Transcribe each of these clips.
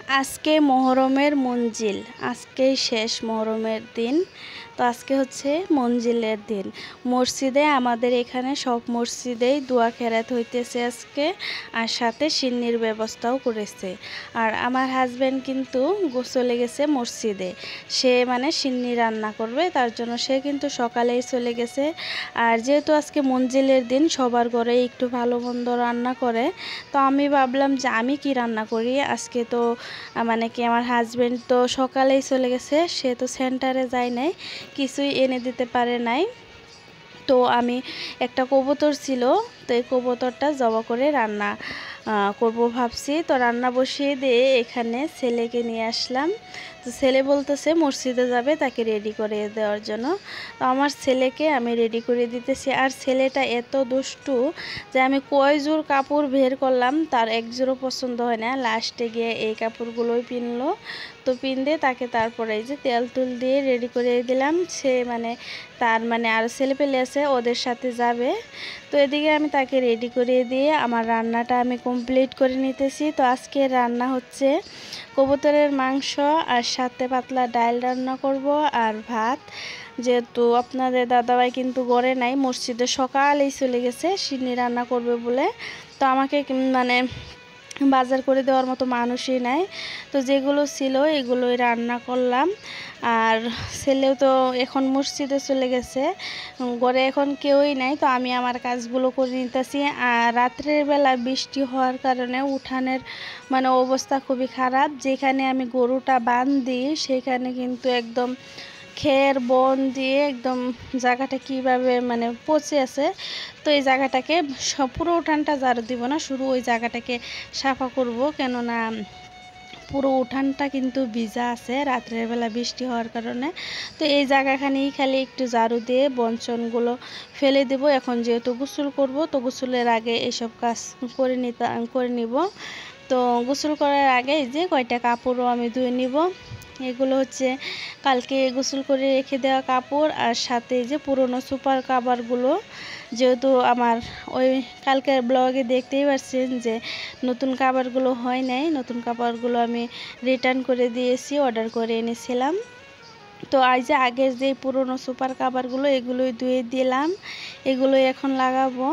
আজকে মোহরমের মঞ্জিল, আজকেই শেষ মোহরমের দিন। তো আজকে হচ্ছে মঞ্জিলের দিন। মসজিদে আমাদের এখানে সব মসজিদেই দোয়া খেরাত হইতেছে আজকে, আর সাথে সিন্নির ব্যবস্থাও করেছে। আর আমার হাজব্যান্ড কিন্তু চলে গেছে মসজিদে, সে মানে সিন্নি রান্না করবে, তার জন্য সে কিন্তু সকালেই চলে গেছে। আর যেহেতু আজকে মঞ্জিলের দিন, সবার ঘরে একটু ভালো মন্দ রান্না করে, তো আমি ভাবলাম যে আমি কি রান্না করি। আজকে তো মানে কি আমার হাজব্যান্ড তো সকালেই চলে গেছে, সে তো সেন্টারে যায় নাই, কিছুই এনে দিতে পারে নাই। তো আমি একটা কবুতর ছিল, তো এই কবুতরটা জবা করে রান্না করব ভাবছি। তো রান্না বসিয়ে দিয়ে এখানে ছেলেকে নিয়ে আসলাম। তো ছেলে বলতেছে মসজিদে যাবে, তাকে রেডি করে দেওয়ার জন্য। তো আমার ছেলেকে আমি রেডি করে দিতেছি। আর ছেলেটা এত দুষ্টু যে আমি কয় জোড় কাপড় বের করলাম, তার এক জোড়ও পছন্দ হয় না। লাস্টে গিয়ে এই কাপড়গুলোই পিনলো। তো পিনতে তাকে তারপরে এই যে তেল তুল দিয়ে রেডি করে দিলাম। সে মানে তার মানে আর ছেলে পেলে আছে, ওদের সাথে যাবে। তো এদিকে আমি তাকে রেডি করে দিয়ে আমার রান্নাটা আমি কমপ্লিট করে নিতেছি। তো আজকে রান্না হচ্ছে কবুতরের মাংস, আর সাথে পাতলা ডাল রান্না করব আর ভাত। যেহেতু আপনাদের দাদাভাই কিন্তু গড়ে নাই, মসজিদে সকালেই চলে গেছে সিন্নি রান্না করবে বলে। তো আমাকে মানে বাজার করে দেওয়ার মতো মানুষই নাই। তো যেগুলো ছিল এগুলোই রান্না করলাম। আর ছেলেও তো এখন মসজিদে চলে গেছে, ঘরে এখন কেউই নাই। তো আমি আমার কাজগুলো করে নিতেছি। আর রাত্রের বেলা বৃষ্টি হওয়ার কারণে উঠানের মানে অবস্থা খুবই খারাপ। যেখানে আমি গরুটা বাঁধি সেখানে কিন্তু একদম খের বন দিয়ে একদম জায়গাটা কিভাবে মানে পচে আছে। তো এই জায়গাটাকে পুরো উঠানটা ঝাড়ু দিব না, শুধু ওই জায়গাটাকে সাফা করব, কেননা পুরো উঠানটা কিন্তু ভিজা আছে রাত্রের বেলা বৃষ্টি হওয়ার কারণে। তো এই জায়গাখানেই খালি একটু ঝাড়ু দিয়ে বঞ্চনগুলো ফেলে দেব। এখন যেহেতু গোসল করব, তো গোসলের আগে এসব কাজ করে নিব। তো গোসল করার আগে এই যে কয়টা কাপড়ও আমি ধুয়ে নিব। এগুলো হচ্ছে কালকে গোসল করে রেখে দেওয়া কাপড়, আর সাথে যে পুরনো সুপার কাভারগুলো। যেহেতু আমার ওই কালকের ব্লগে দেখতেই পাচ্ছেন যে নতুন কাভারগুলো হয় নাই, নতুন কাভারগুলো আমি রিটার্ন করে দিয়েছি, অর্ডার করে এনেছিলাম। তো আজ যে আগের যে পুরনো সুপার কাভারগুলো এগুলোই ধুয়ে দিলাম, এগুলোই এখন লাগাবো।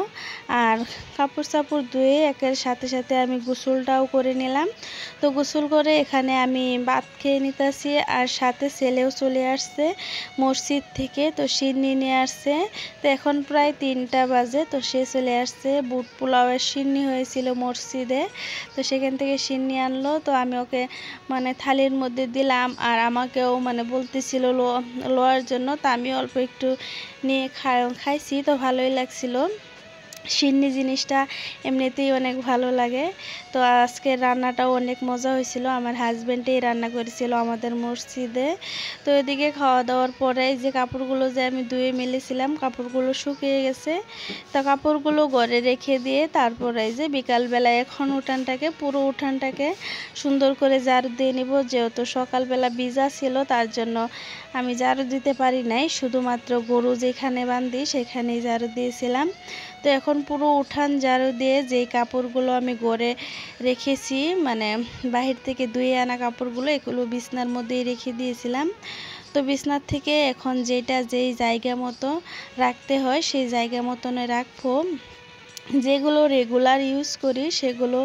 আর কাপড় চাপড় ধুয়ে একের সাথে সাথে আমি গোসলটাও করে নিলাম। তো গোসল করে এখানে আমি ভাত খেয়ে নিতেছি। আর সাথে ছেলেও চলে আসছে মসজিদ থেকে, তো সিন্নি নিয়ে আসছে। তো এখন প্রায় 3টা বাজে, তো সে চলে আসছে। বুট পোলাওয়ের সিন্নি হয়েছিল মসজিদে, তো সেখান থেকে সিন্নি আনলো। তো আমি ওকে মানে থালির মধ্যে দিলাম, আর আমাকেও মানে বলতেছিল লোয়ার জন্য। তো আমি অল্প একটু নিয়ে খাইছি, তো ভালোই লাগছিল। সিন্নি জিনিসটা এমনিতেই অনেক ভালো লাগে। তো আজকের রান্নাটাও অনেক মজা হয়েছিল, আমার হাজব্যান্ডই রান্না করেছিল আমাদের মসজিদে। তো এদিকে খাওয়া দাওয়ার পরে যে কাপড়গুলো যে আমি ধুয়ে মেলেছিলাম, কাপড়গুলো শুকিয়ে গেছে। তো কাপড়গুলো ঘরে রেখে দিয়ে তারপরে যে বিকালবেলা এখন পুরো উঠানটাকে সুন্দর করে ঝাড়ু দিয়ে নিব। যেহেতু সকালবেলা ভিজা ছিল, তার জন্য আমি ঝাড়ু দিতে পারি নাই, শুধুমাত্র গরু যেখানে বাঁধি সেখানেই ঝাড়ু দিয়েছিলাম। তো এখন পুরো উঠান ঝাড়ু দিয়ে যেই কাপড়গুলো আমি ঘরে রেখেছি, মানে বাহির থেকে ধুয়ে আনা কাপড়গুলো, এগুলো বিছনার মধ্যেই রেখে দিয়েছিলাম। তো বিছনার থেকে এখন যেই জায়গা মতো রাখতে হয় সেই জায়গা মতনে রাখবো। যেগুলো রেগুলার ইউজ করি সেগুলো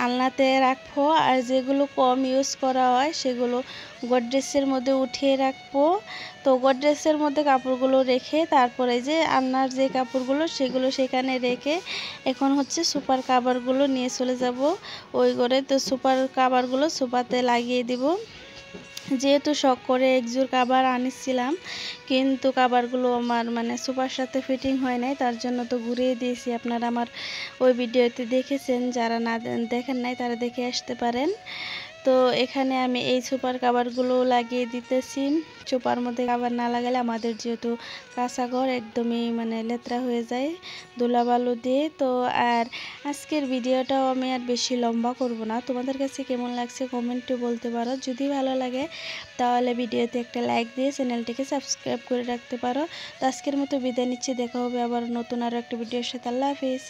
আলনাতে রাখবো, আর যেগুলো কম ইউজ করা হয় সেগুলো গডরেজের মধ্যে উঠিয়ে রাখবো। তো গডরেজের মধ্যে কাপড়গুলো রেখে তারপরে যে আলনার যে কাপড়গুলো সেগুলো সেখানে রেখে এখন হচ্ছে সুপার কাভারগুলো নিয়ে চলে যাব ওই ঘরে। তো সুপার কাভারগুলো সোফাতে লাগিয়ে দিব। যেহেতু শখ করে একজোড় কাভার আনিছিলাম, কিন্তু কাভারগুলো আমার মানে সোফার সাথে ফিটিং হয় নাই, তার জন্য তো ঘুরিয়ে দিয়েছি। আপনারা আমার ওই ভিডিওতে দেখেছেন, যারা না দেখেন নাই তারা দেখে আসতে পারেন। তো এখানে আমি এই সুপার কাভারগুলো লাগিয়ে দিতেছি। সোফার মধ্যে কাভার না লাগালে আমাদের যেহেতু কাঁচা ঘর একদমই মানে লেত্রা হয়ে যায় ধুলাবালু দিয়ে। তো আর আজকের ভিডিওটাও আমি আর বেশি লম্বা করব না, তোমাদের কাছে কেমন লাগছে কমেন্টে বলতে পারো। যদি ভালো লাগে তাহলে ভিডিওতে একটা লাইক দিয়ে চ্যানেলটিকে সাবস্ক্রাইব করে রাখতে পারো। তো আজকের মতো বিদায় নিচ্ছি, দেখা হবে আবার নতুন আরও একটা ভিডিওর সাথে। আল্লাহ হাফিজ।